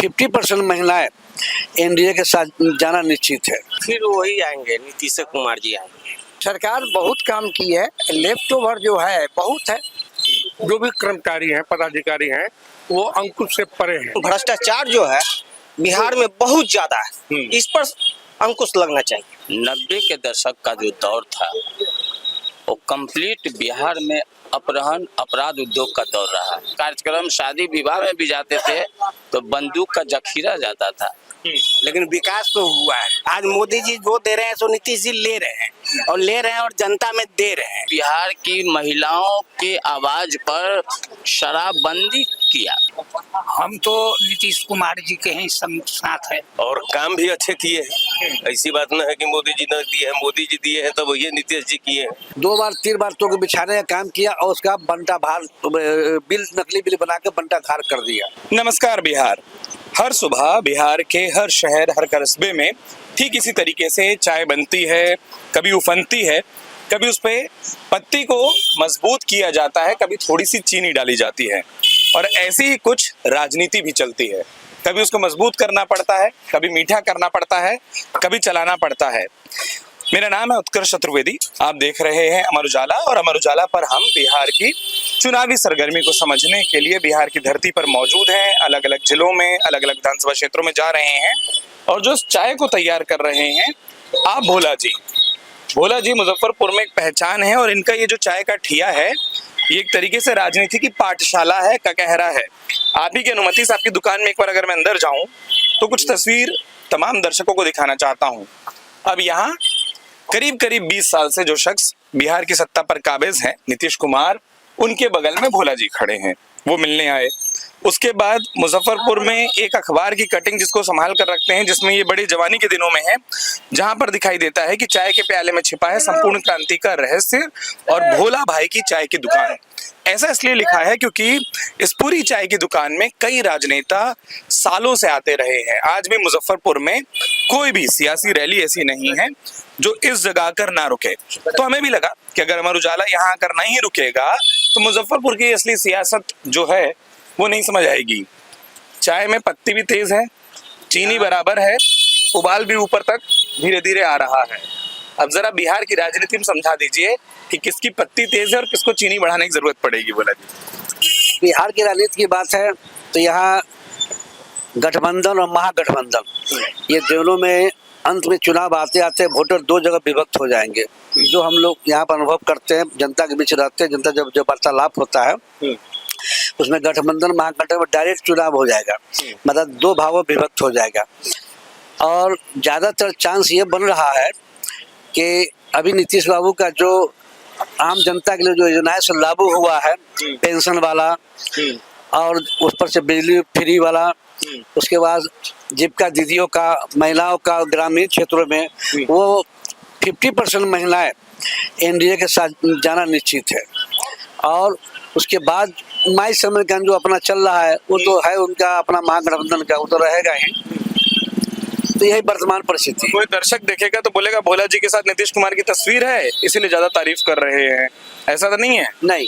50% महिलाएं एनडीए के साथ जाना निश्चित है। फिर वही आएंगे, नीतीश कुमार जी आएंगे। सरकार बहुत काम की है, लेफ्ट ओवर जो है बहुत है। जो भी कर्मचारी हैं, पदाधिकारी हैं, वो अंकुश से परे हैं। भ्रष्टाचार जो है बिहार में बहुत ज्यादा है, इस पर अंकुश लगना चाहिए। 90 के दशक का जो दौर था वो कंप्लीट बिहार में अपहरण अपराध उद्योग का दौर रहा। कार्यक्रम शादी विवाह में भी जाते थे तो बंदूक का जखीरा जाता था। लेकिन विकास तो हुआ है। आज मोदी जी जो दे रहे हैं सो नीतीश जी ले रहे हैं और जनता में दे रहे हैं। बिहार की महिलाओं के आवाज पर शराबबंदी किया। हम तो नीतीश कुमार जी के ही साथ है और काम भी अच्छे किए हैं। ऐसी बात ना है कि मोदी जी ने दिए हैं, मोदी जी दिए हैं तब ये नीतीश जी किए हैं। 2 बार 3 बार तो बिछाने का काम किया और उसका बंटा भार बिल, नकली बिल बना के बंटा घार कर दिया। नमस्कार बिहार। हर सुबह बिहार के हर शहर, हर कस्बे में ठीक इसी तरीके से चाय बनती है, कभी उफनती है, कभी उस पे पत्ती को मजबूत किया जाता है, कभी थोड़ी सी चीनी डाली जाती है और ऐसी ही कुछ राजनीति भी चलती है। कभी उसको मजबूत करना पड़ता है, कभी मीठा करना पड़ता है, कभी चलाना पड़ता है। मेरा नाम है उत्कर्ष चतुर्वेदी। आप देख रहे हैं अमर उजाला और अमर उजाला पर हम बिहार की चुनावी सरगर्मी को समझने के लिए बिहार की धरती पर मौजूद हैं। अलग अलग जिलों में, अलग अलग विधानसभा क्षेत्रों में जा रहे हैं और जो चाय को तैयार कर रहे हैं आप भोला जी मुजफ्फरपुर में एक पहचान है और इनका ये जो चाय का ठिया है ये एक तरीके से राजनीति की पाठशाला है, ककहरा है। आप ही की अनुमति से आपकी दुकान में एक बार अगर मैं अंदर जाऊं तो कुछ तस्वीर तमाम दर्शकों को दिखाना चाहता हूं। अब यहाँ करीब 20 साल से जो शख्स बिहार की सत्ता पर काबिज हैं, नीतीश कुमार, उनके बगल में भोला जी खड़े हैं, वो मिलने आए। उसके बाद मुजफ्फरपुर में एक अखबार की कटिंग जिसको संभाल कर रखते हैं, जिसमें ये बड़ी जवानी के दिनों में है, जहां पर दिखाई देता है कि चाय के प्याले में छिपा है संपूर्ण क्रांति का रहस्य और भोला भाई की चाय की दुकान। ऐसा इसलिए लिखा है क्योंकि इस पूरी चाय की दुकान में कई राजनेता सालों से आते रहे हैं। आज भी मुजफ्फरपुर में कोई भी सियासी रैली ऐसी नहीं है जो इस जगह कर ना रुके। तो हमें भी लगा कि अगर अमर उजाला यहाँ आकर नहीं रुकेगा तो मुजफ्फरपुर की असली सियासत जो है वो नहीं समझ आएगी। चाय में पत्ती भी तेज है, चीनी बराबर है, उबाल भी ऊपर तक धीरे धीरे आ रहा है। अब जरा बिहार की राजनीति में समझा दीजिए कि किसकी पत्ती तेज है और किसको चीनी बढ़ाने की जरूरत पड़ेगी। बोला जी, बिहार की राजनीति की बात है तो यहाँ गठबंधन और महागठबंधन, ये दोनों में अंत में चुनाव आते आते वोटर 2 जगह विभक्त हो जाएंगे। जो हम लोग यहाँ पर अनुभव करते हैं, जनता के बीच रहते हैं, जनता जब वार्तालाप होता है उसमें गठबंधन महागठबंधन डायरेक्ट चुनाव हो जाएगा, मतलब 2 भागों विभक्त हो जाएगा। और ज्यादातर चांस ये बन रहा है कि अभी नीतीश बाबू का जो आम जनता के लिए जो योजनाएं से लागू हुआ है, पेंशन वाला और उस पर से बिजली फ्री वाला, उसके बाद जीविका दीदियों का, महिलाओं का ग्रामीण क्षेत्रों में वो 50% महिलाएं एनडीए के साथ जाना निश्चित है। और उसके बाद माई समय का जो अपना चल रहा है वो तो है उनका अपना महागठबंधन का, वो तो रहेगा ही। तो यही वर्तमान परिस्थिति। कोई दर्शक देखेगा तो बोलेगा भोला जी के साथ नीतीश कुमार की तस्वीर है इसीलिए ज्यादा तारीफ कर रहे हैं, ऐसा तो नहीं है? नहीं,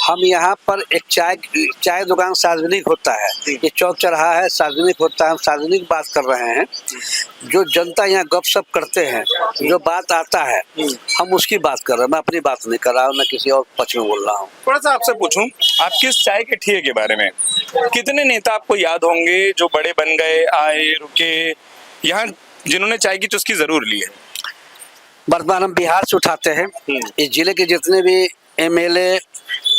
हम यहाँ पर एक चाय दुकान सार्वजनिक होता है, ये चौक चौराहा है, सार्वजनिक होता है, हम सार्वजनिक बात कर रहे हैं। जो जनता यहाँ गपशप करते हैं, जो बात आता है हम उसकी बात कर रहे हैं। मैं अपनी बात नहीं कर रहा हूँ, मैं किसी और पक्ष में बोल रहा हूँ। थोड़ा सा आपसे पूछूं, आपके इस चाय के ठिये के बारे में कितने नेता आपको याद होंगे जो बड़े बन गए, आए, रुके, यहाँ जिन्होंने चाय की चुस्की जरूर ली है? वर्तमान हम बिहार से उठाते हैं, इस जिले के जितने भी एमएलए,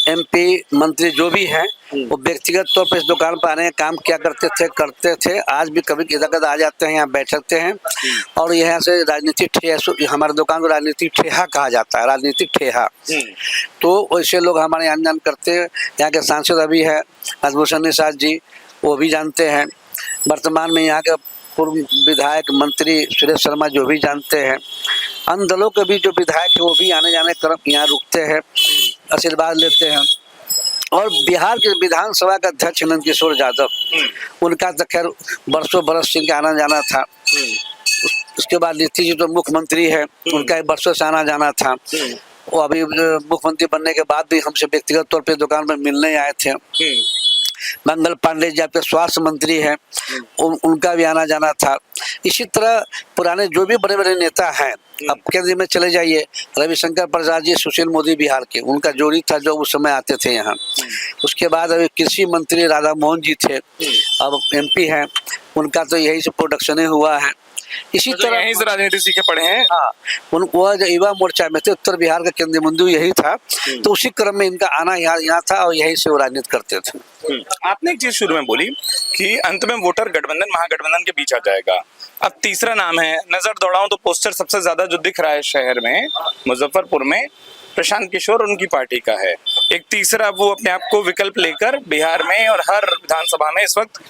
एमपी, मंत्री जो भी हैं वो व्यक्तिगत तौर पर इस दुकान पर आने काम क्या करते थे। आज भी कभी इधर आ जाते हैं, यहाँ बैठते हैं और यहाँ से राजनीतिक ठेहा, हमारे दुकान को राजनीतिक ठेहा कहा जाता है, राजनीतिक ठेहा। तो वैसे लोग हमारे यहाँ जान करते हैं। यहाँ के सांसद अभी है अजभूषण निषाद जी, वो भी जानते हैं। वर्तमान में यहाँ के पूर्व विधायक मंत्री सुरेश शर्मा जो भी जानते हैं। अन्य दलों के भी जो विधायक है वो भी आने जाने क्रम यहाँ रुकते हैं, आशीर्वाद लेते हैं। और बिहार के विधानसभा का अध्यक्ष नंद किशोर यादव, उनका तो खैर बरसों बरस से आना जाना था। उसके बाद नीतीश जी तो मुख्यमंत्री है, उनका बरसों से आना जाना था। वो अभी मुख्यमंत्री बनने के बाद भी हमसे व्यक्तिगत तौर पे दुकान पर मिलने आए थे। मंगल पांडे जी आपके स्वास्थ्य मंत्री हैं, उनका भी आना जाना था। इसी तरह पुराने जो भी बड़े बड़े नेता हैं, अब केंद्र में चले जाइए, रविशंकर प्रसाद जी, सुशील मोदी बिहार के, उनका जोड़ी था जो उस समय आते थे यहाँ। उसके बाद अभी कृषि मंत्री राधा मोहन जी थे, अब MP हैं, उनका तो यही से प्रोडक्शन हुआ है। इसी तरह यहीं से राजनीति सीखे पड़े हैं। हाँ, वह जो युवा मोर्चा में थे, उत्तर बिहार का केंद्रीय बिंदु यही था, तो उसी क्रम में इनका आना यहाँ था और यहीं से वो राजनीति करते थे। आपने एक चीज शुरू में बोली कि अंत में वोटर गठबंधन महागठबंधन के बीच आ जाएगा। अब तीसरा नाम है, नजर दौड़ाऊं तो पोस्टर सबसे ज्यादा जो दिख रहा है शहर में, मुजफ्फरपुर में, प्रशांत किशोर और उनकी पार्टी का है। एक तीसरा वो अपने आप को विकल्प लेकर बिहार में और हर विधानसभा में इस वक्त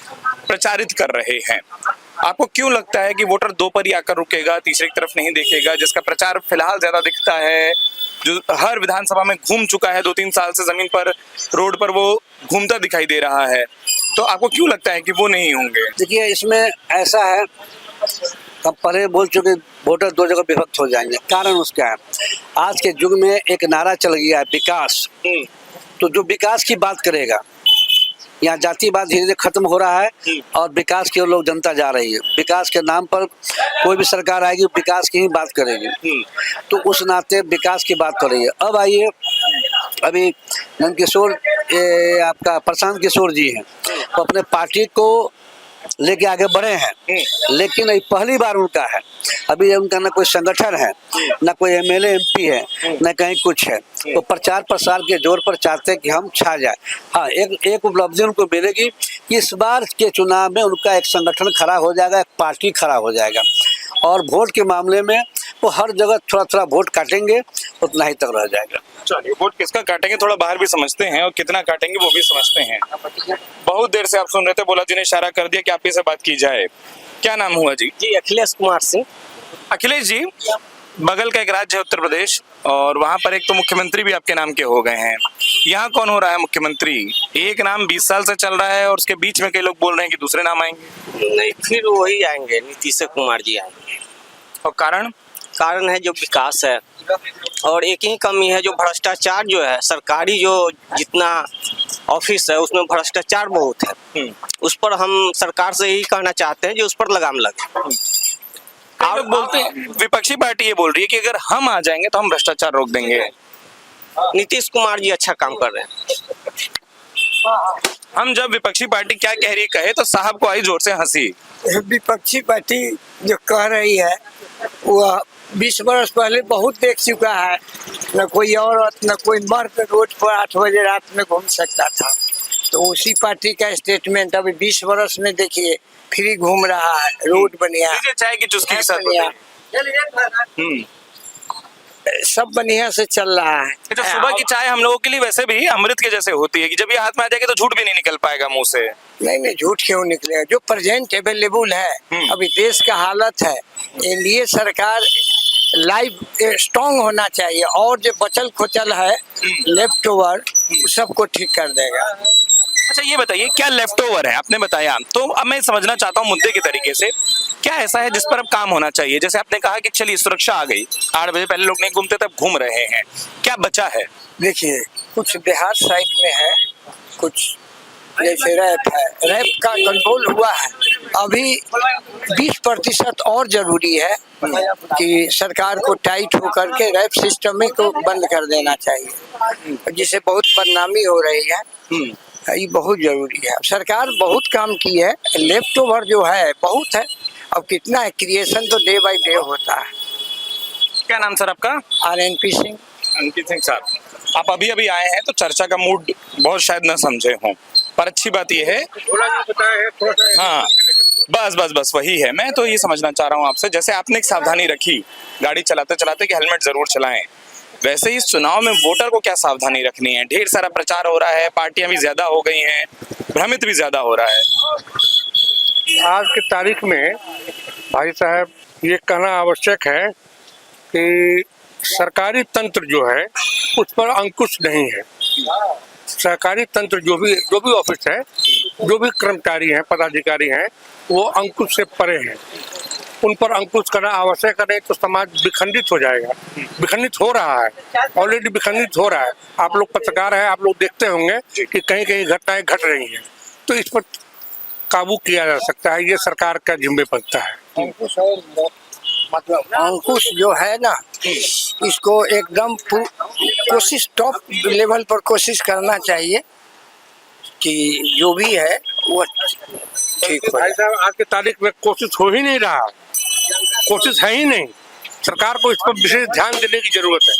प्रचारित कर रहे हैं। आपको क्यों लगता है कि वोटर दो पर ही आकर रुकेगा, तीसरी तरफ नहीं देखेगा, जिसका प्रचार फिलहाल ज्यादा दिखता है, जो हर विधानसभा में घूम चुका है, 2-3 साल से जमीन पर, रोड पर वो घूमता दिखाई दे रहा है, तो आपको क्यों लगता है कि वो नहीं होंगे? देखिए, इसमें ऐसा है, अब पहले बोल चुके वोटर दो जगह विभक्त हो जाएंगे। कारण उसका है, आज के युग में एक नारा चल गया है, विकास। तो जो विकास की बात करेगा, यहाँ जातिवाद धीरे धीरे खत्म हो रहा है और विकास की ओर लोग जनता जा रही है। विकास के नाम पर कोई भी सरकार आएगी, विकास की ही बात करेगी, तो उस नाते विकास की बात कर रही है। अब आइए, अभी नंदकिशोर आपका प्रशांत किशोर जी हैं, तो अपने पार्टी को लेके आगे बढ़े हैं, लेकिन ये पहली बार उनका है। अभी उनका ना कोई संगठन है, ना कोई MLA MP है, ना कहीं कुछ है। तो प्रचार प्रसार के जोर पर चाहते हैं कि हम छा जाए। हाँ, एक उपलब्धि उनको मिलेगी कि इस बार के चुनाव में उनका एक संगठन खड़ा हो जाएगा, एक पार्टी खड़ा हो जाएगा, और वोट के मामले में वो हर जगह थोड़ा थोड़ा वोट काटेंगे, उतना ही तक रह जाएगा। चलिए, वोट किसका काटेंगे थोड़ा बाहर भी समझते हैं और कितना काटेंगे वो भी समझते हैं। बहुत देर से आप सुन रहे थे, बोला जी ने इशारा कर दिया कि आप ही से बात की जाए। क्या नाम हुआ जी? जी अखिलेश कुमार सिंह। अखिलेश जी, बगल का एक राज्य है उत्तर प्रदेश, और वहां पर एक तो मुख्यमंत्री भी आपके नाम के हो गए हैं। यहाँ कौन हो रहा है मुख्यमंत्री? एक नाम 20 साल से चल रहा है और उसके बीच में कई लोग बोल रहे हैं कि दूसरे नाम आएंगे। नहीं, फिर वही आएंगे, नीतीश कुमार जी आएंगे। और कारण है जो विकास है, और एक ही कमी है जो भ्रष्टाचार जो है, सरकारी जो जितना ऑफिस है उसमें भ्रष्टाचार बहुत है। उस पर हम सरकार से यही कहना चाहते हैं जो उस पर लगाम लगे। आप लोग बोलते हैं, विपक्षी पार्टी ये बोल रही है कि अगर हम आ जाएंगे तो हम भ्रष्टाचार रोक देंगे। नीतीश कुमार जी अच्छा काम कर रहे हैं। हम जब विपक्षी पार्टी क्या कह रही है कहे तो साहब को आई जोर से हंसी। विपक्षी पार्टी जो कह रही है वह 20 वर्ष पहले बहुत देख चुका है। न कोई औरत न कोई मर्द रोड पर 8 बजे रात में घूम सकता था, तो उसी पार्टी का स्टेटमेंट अभी 20 वर्ष में देखिए फ्री घूम रहा है, रोड बढ़िया, चाय की चुस्की के साथ सब बढ़िया से चल रहा है। तो सुबह की चाय हम लोगों के लिए वैसे भी अमृत के जैसे होती है कि जब ये हाथ में आ जाएगी तो झूठ भी नहीं निकल पाएगा मुंह से। नहीं, झूठ क्यों निकलेगा? जो प्रेजेंट अवेलेबल है, अभी देश का हालत है, ये लिए सरकार लाइव स्ट्रॉन्ग होना चाहिए, और जो बचल खोचल है लेफ्ट ओवर सबको ठीक कर देगा। अच्छा, ये बताइए क्या लेफ्ट ओवर है? आपने बताया, तो अब मैं समझना चाहता हूँ मुद्दे के तरीके से, क्या ऐसा है जिस पर अब काम होना चाहिए? जैसे आपने कहा कि चलिए सुरक्षा आ गई, 8 बजे पहले लोग नहीं घूमते तब घूम रहे हैं, क्या बचा है? देखिए, कुछ देहात साइड में है, कुछ जैसे रैप है, रैप का कंट्रोल हुआ है। अभी 20% और जरूरी है कि सरकार को टाइट होकर के रैप सिस्टम को बंद कर देना चाहिए, जिससे बहुत बदनामी हो रही है। ये बहुत जरूरी है। सरकार बहुत काम की है, लेफ्ट ओवर जो है बहुत है, अब कितना है, क्रिएशन तो डे बाय डे होता है। क्या नाम सर आपका? RNP सिंह। RNP सिंह साहब, आप अभी अभी आए हैं तो चर्चा का मूड बहुत शायद न समझे हों, पर अच्छी बात यह है, हाँ बस वही है। मैं तो ये समझना चाह रहा हूँ आपसे, जैसे आपने एक सावधानी रखी गाड़ी चलाते चलाते कि हेलमेट जरूर चलाएं, वैसे इस चुनाव में वोटर को क्या सावधानी रखनी है? ढेर सारा प्रचार हो रहा है, पार्टियां भी ज्यादा हो गई हैं, भ्रमित भी ज्यादा हो रहा है। आज की तारीख में भाई साहब ये कहना आवश्यक है कि सरकारी तंत्र जो है उस पर अंकुश नहीं है। सरकारी तंत्र जो भी ऑफिस है, जो भी कर्मचारी हैं, पदाधिकारी हैं, वो अंकुश से परे हैं। उन पर अंकुश करना आवश्यक है, नहीं तो समाज विखंडित हो जाएगा। विखंडित हो रहा है, ऑलरेडी विखंडित हो रहा है। आप लोग पत्रकार हैं, आप लोग देखते होंगे कि कहीं कहीं घटनाएं घट रही हैं। तो इस पर काबू किया जा सकता है। ये सरकार का जिम्मे बनता है। अंकुश और मतलब अंकुश जो है ना, इसको एकदम कोशिश टॉप लेवल पर कोशिश करना चाहिए कि जो भी है वो ठीक हो भाई साहब, आज की तारीख में कोशिश हो ही नहीं रहा, कोशिश है ही नहीं। सरकार को इस पर विशेष ध्यान देने की जरूरत है।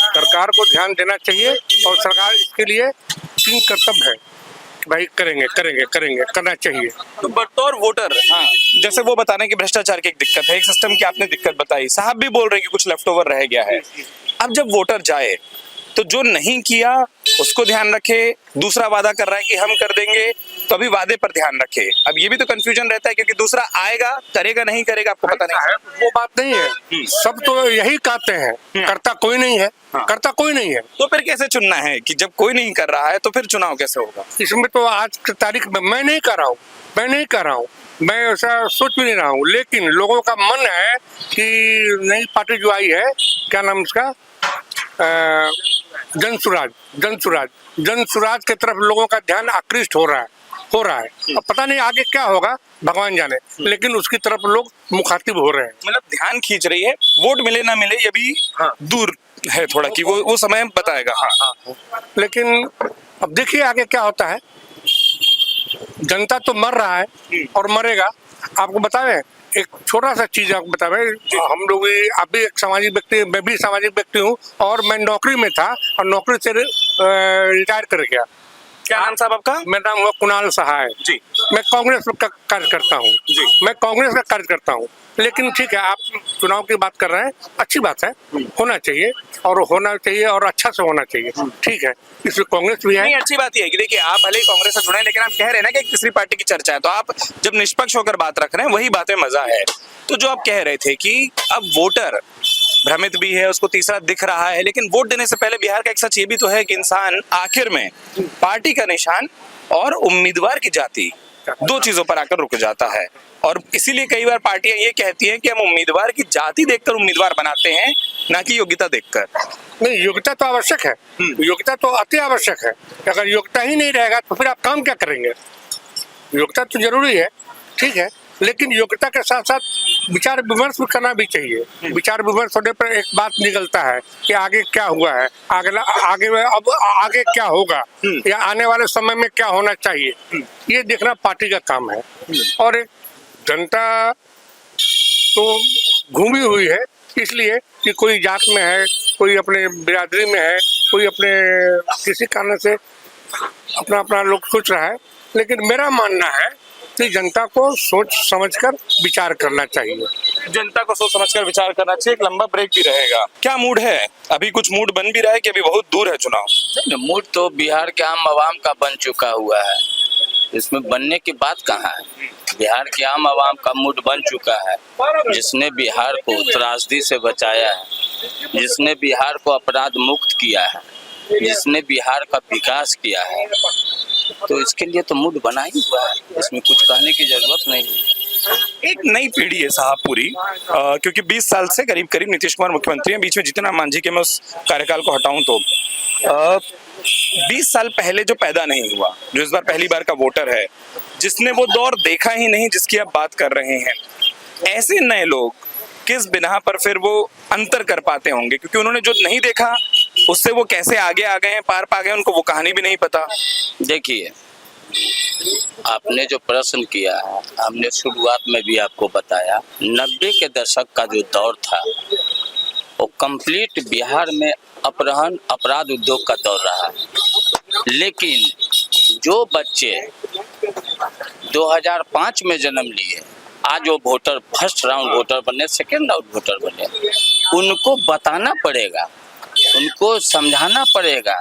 सरकार को ध्यान देना चाहिए और सरकार इसके लिए किंग कर्तव्य है कि भाई करेंगे करेंगे करेंगे, करना चाहिए। तो बतौर वोटर, हाँ, जैसे वो बता रहे हैं कि भ्रष्टाचार की एक दिक्कत है, एक सिस्टम की आपने दिक्कत बताई, साहब भी बोल रहे हैं कि कुछ लेफ्ट ओवर रह गया है। अब जब वोटर जाए तो जो नहीं किया उसको ध्यान रखे, दूसरा वादा कर रहा है कि हम कर देंगे, तो अभी वादे पर ध्यान रखे। अब ये भी तो कंफ्यूजन रहता है क्योंकि दूसरा आएगा, करेगा नहीं करेगा आपको पता नहीं है। वो बात नहीं है, सब तो यही कहते हैं, करता कोई नहीं है, करता कोई नहीं है। तो फिर कैसे चुनना है कि जब कोई नहीं कर रहा है तो फिर चुनाव कैसे होगा? इसमें तो आज की तारीख में मैं नहीं कर रहा हूँ, मैं ऐसा सोच भी नहीं रहा हूँ, लेकिन लोगों का मन है कि नई पार्टी जो आई है, क्या नाम इसका, जनसुराज की तरफ लोगों का भी आकृष्ट हो रहा है। अब पता नहीं आगे क्या होगा, भगवान जाने, लेकिन उसकी तरफ लोग मुखातिब हो रहे हैं। मतलब ध्यान खींच रही है, वोट मिले ना मिले ये भी दूर है थोड़ा, कि वो समय बताएगा। हाँ, लेकिन अब देखिए आगे क्या होता है। जनता तो मर रहा है और मरेगा। आपको बताएं एक छोटा सा चीज, आपको बताएं, हम लोग भी, आप भी एक सामाजिक व्यक्ति, मैं भी सामाजिक व्यक्ति हूँ, और मैं नौकरी में था और नौकरी से रिटायर कर गया। क्या नाम साहब आपका? मेरा नाम हुआ कुणाल सहाय जी। मैं कांग्रेस का कार्य करता हूँ जी, मैं कांग्रेस का कार्य करता हूँ। लेकिन ठीक है, आप चुनाव की बात कर रहे हैं, अच्छी बात है, होना चाहिए और अच्छा से होना चाहिए, ठीक है। इसमें कांग्रेस भी है। नहीं, अच्छी बात यह है कि देखिए आप भले ही कांग्रेस से जुड़े, लेकिन आप कह रहे हैं ना कि एक तीसरी पार्टी की चर्चा है, तो आप जब निष्पक्ष होकर बात रख रहे हैं वही बात में मजा है। तो जो आप कह रहे थे कि अब वोटर भ्रमित भी है, उसको तीसरा दिख रहा है, लेकिन वोट देने से पहले बिहार का एक सच ये भी तो है कि इंसान आखिर में पार्टी का निशान और उम्मीदवार की जाति, दो चीजों पर आकर रुक जाता है। और इसीलिए कई बार पार्टियां ये कहती हैं कि हम उम्मीदवार की जाति देखकर उम्मीदवार बनाते हैं, ना कि योग्यता देखकर। नहीं, योग्यता तो आवश्यक है, योग्यता तो अति आवश्यक है। अगर योग्यता ही नहीं रहेगा तो फिर आप काम क्या करेंगे? योग्यता तो जरूरी है, ठीक है, लेकिन योग्यता के साथ साथ विचार विमर्श भी करना भी चाहिए। विचार विमर्श होने पर एक बात निकलता है कि आगे क्या हुआ है, आगे क्या होगा, या आने वाले समय में क्या होना चाहिए, ये देखना पार्टी का काम है। और एक जनता तो घूमी हुई है, इसलिए कि कोई जात में है, कोई अपने बिरादरी में है, कोई अपने किसी कारण से अपना लोग सोच रहा है। लेकिन मेरा मानना है कि जनता को सोच समझकर विचार करना चाहिए। जनता को सोच समझकर विचार करना चाहिए। एक लंबा ब्रेक भी रहेगा। क्या मूड है? अभी कुछ मूड बन भी रहा है कि अभी बहुत दूर है चुनाव? मूड तो बिहार के आम आवाम का बन चुका हुआ है, इसमें बनने की बात कहाँ है। बिहार के आम आवाम का मूड बन चुका है। जिसने बिहार को त्रासदी से बचाया है, जिसने बिहार को अपराध मुक्त किया है, जिसने बिहार का विकास किया है, तो इसके लिए तो मूड बना ही हुआ है, इसमें कुछ कहने की जरूरत नहीं है। एक नई पीढ़ी है साहब पूरी, क्योंकि 20 साल से करीब करीब नीतीश कुमार मुख्यमंत्री हैं। बीच में जीतन राम मांझी के मैं उस कार्यकाल को हटाऊं तो 20 साल पहले जो पैदा नहीं हुआ, जो इस बार पहली बार का वोटर है, जिसने वो दौर देखा ही नहीं जिसकी आप बात कर रहे हैं, ऐसे नए लोग किस बिना पर फिर वो अंतर कर पाते होंगे? क्योंकि उन्होंने जो नहीं देखा उससे वो कैसे आगे आ गए हैं, पार पा गए, उनको वो कहानी भी नहीं पता। देखिए, आपने जो प्रश्न किया है, हमने शुरुआत में भी आपको बताया, 90 के दशक का जो दौर था वो कंप्लीट बिहार में अपराध उद्योग का दौर रहा है। लेकिन जो बच्चे 2005 में जन्म लिए, आज वो वोटर, फर्स्ट राउंड वोटर बने, सेकेंड राउंड वोटर बने, उनको बताना पड़ेगा, उनको समझाना पड़ेगा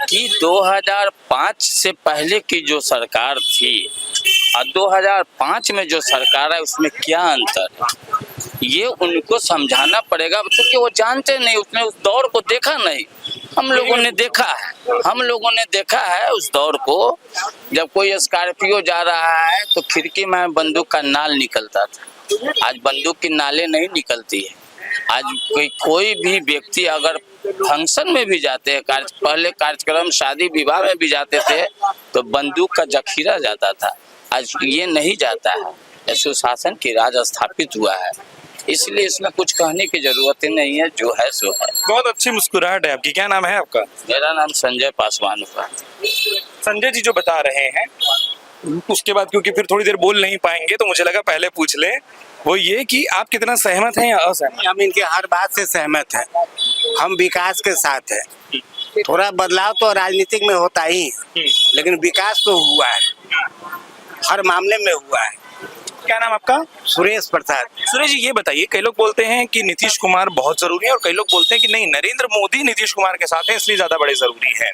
कि 2005 से पहले की जो सरकार थी और 2005 में जो सरकार है उसमें क्या अंतर है, ये उनको समझाना पड़ेगा। क्योंकि वो जानते नहीं, उसने उस दौर को देखा नहीं। हम लोगों ने देखा है उस दौर को। जब कोई स्कॉर्पियो जा रहा है तो खिड़की में बंदूक का नाल निकलता था, आज बंदूक की नालें नहीं निकलती है। आज कोई भी व्यक्ति अगर फंक्शन में भी जाते हैं, पहले कार्यक्रम शादी विवाह में भी जाते थे तो बंदूक का जखीरा जाता था। आज ये नहीं जाता है, सुशासन की राज स्थापित हुआ है, इसलिए इसमें कुछ कहने की जरूरत ही नहीं है, जो है सो है। बहुत अच्छी मुस्कुराहट है आपकी। क्या नाम है आपका? मेरा नाम संजय पासवान हुआ। संजय जी जो बता रहे हैं उसके बाद, क्योंकि फिर थोड़ी देर बोल नहीं पाएंगे तो मुझे लगा पहले पूछ ले, वो ये कि आप कितना सहमत हैं या असहमत? हम इनके हर बात से सहमत हैं। हम विकास के साथ हैं। थोड़ा बदलाव तो राजनीतिक में होता ही है, लेकिन विकास तो हुआ है, हर मामले में हुआ है। क्या नाम आपका? सुरेश प्रसाद। सुरेश जी ये बताइए, कई लोग बोलते हैं कि नीतीश कुमार बहुत जरूरी है और कई लोग बोलते हैं कि नहीं, नरेंद्र मोदी नीतीश कुमार के साथ है इसलिए ज्यादा बड़े जरूरी है।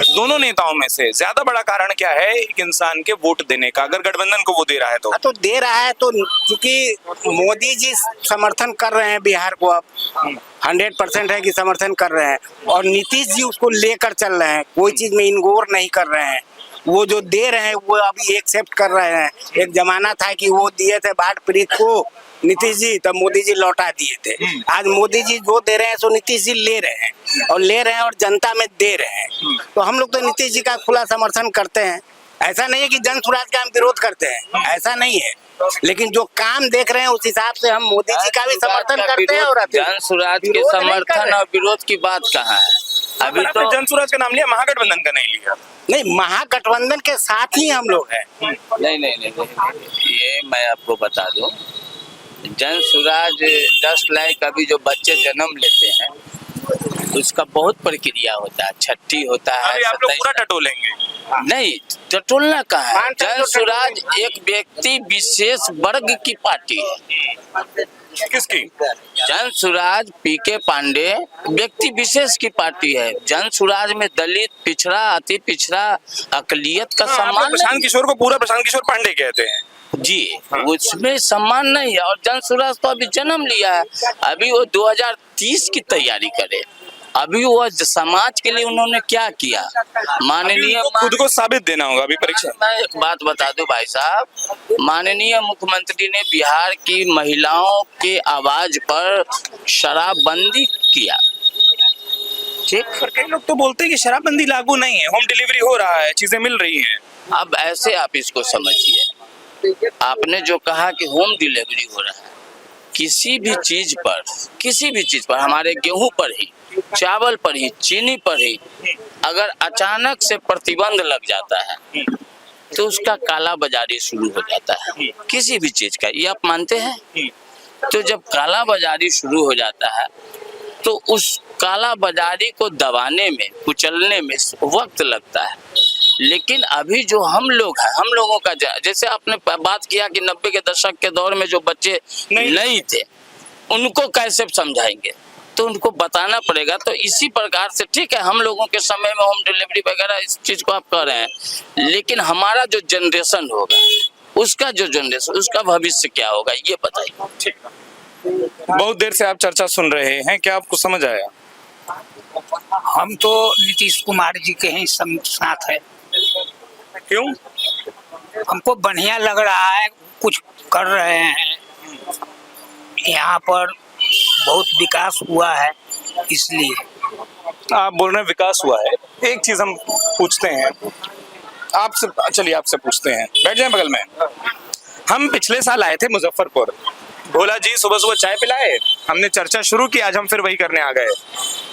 दोनों नेताओं में से ज्यादा बड़ा कारण क्या है एक इंसान के वोट देने का, अगर गठबंधन को वो दे रहा है तो दे रहा है तो क्योंकि मोदी जी समर्थन कर रहे हैं बिहार को, अब 100% है कि समर्थन कर रहे हैं, और नीतीश जी उसको लेकर चल रहे हैं, कोई चीज में इनगोर नहीं कर रहे हैं। वो जो दे रहे हैं वो अभी एक्सेप्ट कर रहे हैं। एक जमाना था कि वो दिए थे बाढ़ पीड़ित को नीतीश जी, तब मोदी जी लौटा दिए थे। आज मोदी जी जो दे रहे हैं सो नीतीश जी ले रहे हैं और जनता में दे रहे हैं। तो हम लोग तो नीतीश जी का खुला समर्थन करते हैं। ऐसा नहीं है कि जन स्वराज का हम विरोध करते हैं, ऐसा नहीं है, लेकिन जो काम देख रहे हैं उस हिसाब से हम मोदी जी का भी समर्थन करते हैं। और जन स्वराज के समर्थन और विरोध की बात कहाँ है? अभी तो जन स्वराज का नाम लिया, महागठबंधन का नहीं लिया। नहीं, महागठबंधन के साथ ही हम लोग हैं। नहीं, ये मैं आपको बता दूं, जन स्वराज जस्ट लाइक अभी जो बच्चे जन्म लेते हैं उसका बहुत प्रक्रिया होता है, छठी होता है। अभी आप लोग पूरा टटोलेंगे? नहीं, टटोलना कहाँ है। जन स्वराज एक व्यक्ति विशेष वर्ग की पार्टी है। किसकी? जन स्वराज पीके पांडे व्यक्ति विशेष की पार्टी है। जन स्वराज में दलित, पिछड़ा, अति पिछड़ा, अकलियत का सम्मान। प्रशांत किशोर को पूरा प्रशांत किशोर पांडे कहते हैं जी, उसमें सम्मान नहीं है। और जन स्वराज तो अभी जन्म लिया है, अभी वो 2030 की तैयारी करे। अभी वो समाज के लिए उन्होंने क्या किया, माननीय खुद को साबित देना होगा अभी परीक्षा। मैं एक बात बता दूं भाई साहब, माननीय मुख्यमंत्री ने बिहार की महिलाओं के आवाज पर शराबबंदी किया। ठीक, पर कई लोग तो बोलते हैं कि शराबबंदी लागू नहीं है, होम डिलीवरी हो रहा है, चीजें मिल रही हैं। अब ऐसे आप इसको समझिए, आपने जो कहा कि होम डिलीवरी हो रहा है, किसी भी चीज पर हमारे गेहूं पर ही, चावल पर ही, चीनी पर ही अगर अचानक से प्रतिबंध लग जाता है तो उसका काला बाजारी शुरू हो जाता है, किसी भी चीज का। ये आप मानते हैं? तो जब काला बाजारी शुरू हो जाता है तो उस काला बाजारी को दबाने में, कुचलने में वक्त लगता है। लेकिन अभी जो हम लोग हैं, हम लोगों का जैसे आपने बात किया कि 90 के दशक के दौर में जो बच्चे नहीं थे उनको कैसे समझाएंगे, तो उनको बताना पड़ेगा। तो इसी प्रकार से ठीक है, हम लोगों के समय में होम डिलीवरी वगैरह इस चीज को आप कह रहे हैं, लेकिन हमारा जो जनरेशन होगा उसका भविष्य क्या होगा, ये बताइए। बहुत देर से आप चर्चा सुन रहे हैं, क्या आपको समझ आया? हम तो नीतीश कुमार जी के ही साथ है। क्यों? हमको बढ़िया लग रहा है, कुछ कर रहे हैं, यहाँ पर बहुत विकास हुआ है, इसलिए। आप बोल रहे हैं विकास हुआ है। एक चीज हम पूछते हैं आपसे, चलिए आपसे पूछते हैं, बैठ जाएं बगल में। हम पिछले साल आए थे मुजफ्फरपुर, भोला जी सुबह सुबह चाय पिलाए, हमने चर्चा शुरू की, आज हम फिर वही करने आ गए।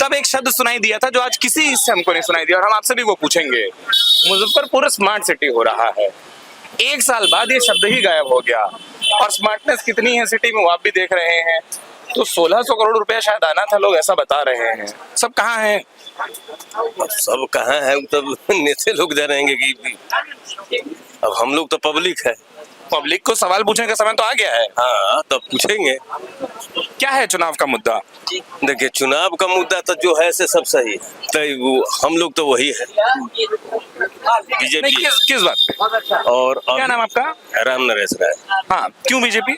तब एक शब्द सुनाई दिया था जो आज किसी से हमको नहीं सुनाई दिया, और हम आपसे भी वो पूछेंगे। मुजफ्फरपुर स्मार्ट सिटी हो रहा है, एक साल बाद ये शब्द ही गायब हो गया। और स्मार्टनेस कितनी है सिटी में वो आप भी देख रहे हैं। तो 1600 करोड़ रुपया शायद आना था, लोग ऐसा बता रहे हैं। सब कहाँ है? सब कहाँ है, तब नेता लोग जानेंगे कि अब हम लोग तो पब्लिक है। पब्लिक को सवाल पूछने का समय तो आ गया है। हाँ, तब पूछेंगे। क्या है चुनाव का मुद्दा? देखिए, चुनाव का मुद्दा तो जो है से सब सही है, तो वो हम लोग तो वही है, बीजेपी। किस बात पे? और क्या नाम आपका? राम नरेश राय। हाँ, क्यों बीजेपी?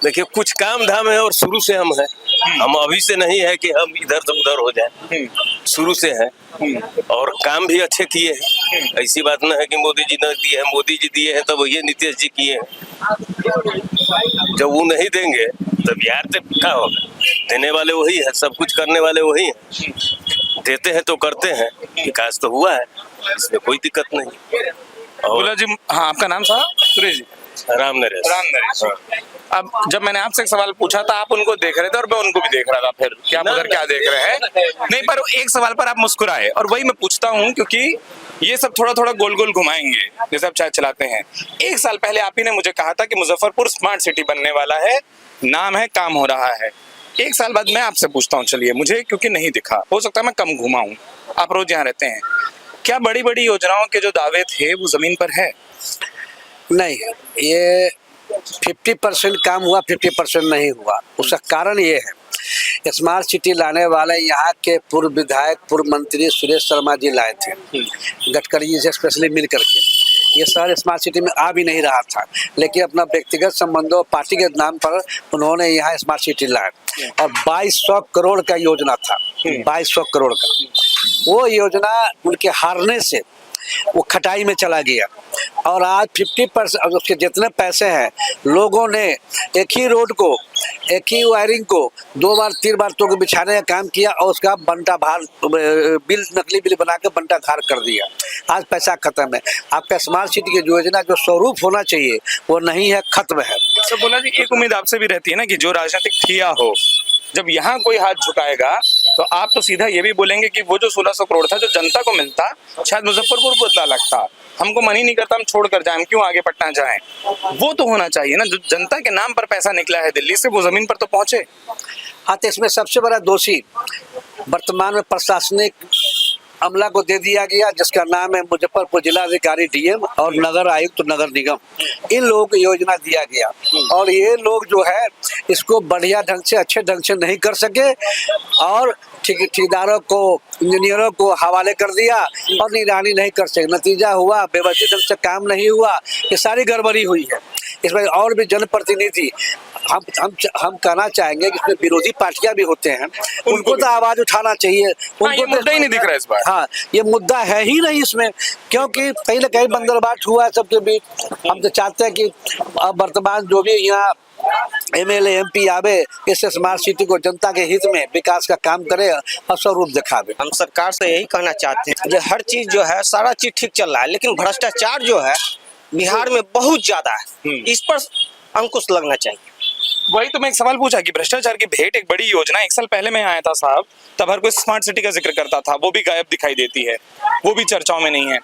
देखिए, कुछ काम धाम है और शुरू से हम है, हम अभी से नहीं है कि हम इधर से उधर हो जाए। शुरू से है और काम भी अच्छे किए हैं। ऐसी बात ना है कि मोदी जी ने दिए हैं, मोदी जी दिए हैं तब ये नीतीश जी किए हैं। जब वो नहीं देंगे तो बिहार से क्या होगा? देने वाले वही है, सब कुछ करने वाले वही हैं। देते हैं तो करते हैं, विकास तो हुआ है, इसमें कोई दिक्कत नहीं। बोला जी, हाँ आपका नाम साहब? सुरेश जी। राम नरेश। राम नरेश। अब जब मैंने आपसे एक सवाल पूछा था आप उनको देख रहे थे और मैं उनको भी देख रहा था, फिर कि आप उधर क्या देख रहे हैं। नहीं, पर एक सवाल पर आप मुस्कुराए और वही मैं पूछता हूँ, क्योंकि ये सब थोड़ा थोड़ा गोल गोल घुमाएंगे जैसे आप चाय चलाते हैं। एक साल पहले आप ही ने मुझे कहा था कि मुजफ्फरपुर स्मार्ट सिटी बनने वाला है, नाम है, काम हो रहा है। एक साल बाद मैं आपसे पूछता हूँ, चलिए मुझे क्योंकि नहीं दिखा, हो सकता है मैं कम घुमा हूँ, आप रोज यहाँ रहते हैं, क्या बड़ी बड़ी योजनाओं के जो दावे थे वो जमीन पर है? नहीं, ये 50% काम हुआ, 50% नहीं हुआ। उसका कारण ये है, स्मार्ट सिटी लाने वाले यहाँ के पूर्व विधायक, पूर्व मंत्री सुरेश शर्मा जी लाए थे, गडकरी जी से स्पेशली मिल करके। ये शहर स्मार्ट सिटी में आ भी नहीं रहा था, लेकिन अपना व्यक्तिगत संबंधों, पार्टी के नाम पर उन्होंने यहाँ स्मार्ट सिटी लाया और 2200 करोड़ का योजना था, 2200 करोड़ का। वो योजना उनके हारने से वो खटाई में चला गया और आज 50% उसके जितने पैसे हैं, लोगों ने एक ही रोड को, एक ही वायरिंग को 2 बार 3 बार तो बिछाने का काम किया और उसका बंटा भार बिल, नकली बिल बना के बंटा धार कर दिया। आज पैसा खत्म है। आपका स्मार्ट सिटी की योजना जो स्वरूप होना चाहिए वो नहीं है, खत्म है। तो बोला जी, एक उम्मीद आपसे भी रहती है ना कि जो राजनीतिक ठिया हो, जब यहाँ कोई हाथ झुकाएगा तो आप तो सीधा ये भी बोलेंगे कि वो जो 1600 करोड़ था जो जनता को मिलता, शायद मुजफ्फरपुर को इतना लगता, हमको मन ही नहीं करता हम छोड़ कर जाएं, क्यों आगे पटना जाएं। वो तो होना चाहिए ना, जो जनता के नाम पर पैसा निकला है दिल्ली से, वो जमीन पर तो पहुंचे। हाँ, तो इसमें सबसे बड़ा दोषी वर्तमान में प्रशासनिक अमला को दे दिया गया, जिसका नाम है मुजफ्फरपुर जिलाधिकारी डीएम और नगर आयुक्त तो नगर निगम। इन लोगों को योजना दिया गया और ये लोग जो है इसको बढ़िया ढंग से, अच्छे ढंग से नहीं कर सके और ठेकेदारों को, इंजीनियरों को हवाले कर दिया और निगरानी नहीं कर सके। नतीजा हुआ व्यवस्थित ढंग से काम नहीं हुआ, ये सारी गड़बड़ी हुई है। इसमें और भी जनप्रतिनिधि हम कहना चाहेंगे कि इसमें विरोधी पार्टियां भी होते हैं, उनको तो आवाज उठाना चाहिए। उनको मुद्दा ही नहीं दिख रहा है इस बार। हाँ, ये मुद्दा है ही नहीं इसमें, क्योंकि कहीं ना कहीं बंदरबाट हुआ है सबके बीच। हम तो चाहते हैं कि अब वर्तमान जो भी यहाँ एमएलए एमपी आवे, इससे स्मार्ट सिटी को जनता के हित में विकास का काम करे और स्वरूप दिखावे। हम सरकार से यही कहना चाहते हैं, जो हर चीज जो है, सारा चीज ठीक चल रहा है, लेकिन भ्रष्टाचार जो है बिहार में बहुत ज्यादा है, इस पर अंकुश लगना चाहिए। वही तो मैं एक सवाल पूछा कि भ्रष्टाचार की भेंट एक बड़ी योजना, एक साल पहले मैं आया था साहब, तब हर कोई स्मार्ट सिटी का जिक्र करता था, वो भी गायब दिखाई देती है, वो भी चर्चाओं में नहीं है।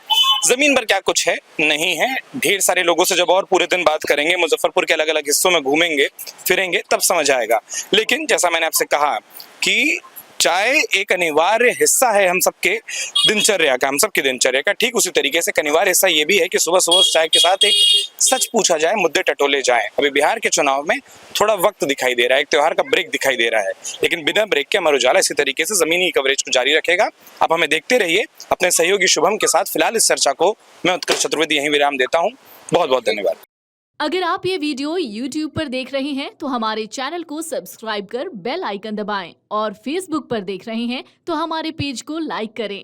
जमीन पर क्या कुछ है? नहीं है। ढेर सारे लोगों से जब और पूरे दिन बात करेंगे, मुजफ्फरपुर के अलग अलग हिस्सों में घूमेंगे फिरेंगे, तब समझ आएगा। लेकिन जैसा मैंने आपसे कहा कि चाय एक अनिवार्य हिस्सा है हम सबके दिनचर्या का, हम सबकी दिनचर्या का, ठीक उसी तरीके से अनिवार्य हिस्सा ये भी है कि सुबह सुबह चाय के साथ एक सच पूछा जाए, मुद्दे टटोले जाएं। अभी बिहार के चुनाव में थोड़ा वक्त दिखाई दे रहा है, एक त्योहार का ब्रेक दिखाई दे रहा है, लेकिन बिना ब्रेक के अमर उजाला इसी तरीके से जमीनी कवरेज को जारी रखेगा। आप हमें देखते रहिए अपने सहयोगी शुभम के साथ। फिलहाल इस चर्चा को मैं उत्कर्ष चतुर्वेदी यहीं विराम देता हूँ। बहुत बहुत धन्यवाद। अगर आप ये वीडियो YouTube पर देख रहे हैं तो हमारे चैनल को सब्सक्राइब कर बेल आइकन दबाएं और Facebook पर देख रहे हैं तो हमारे पेज को लाइक करें।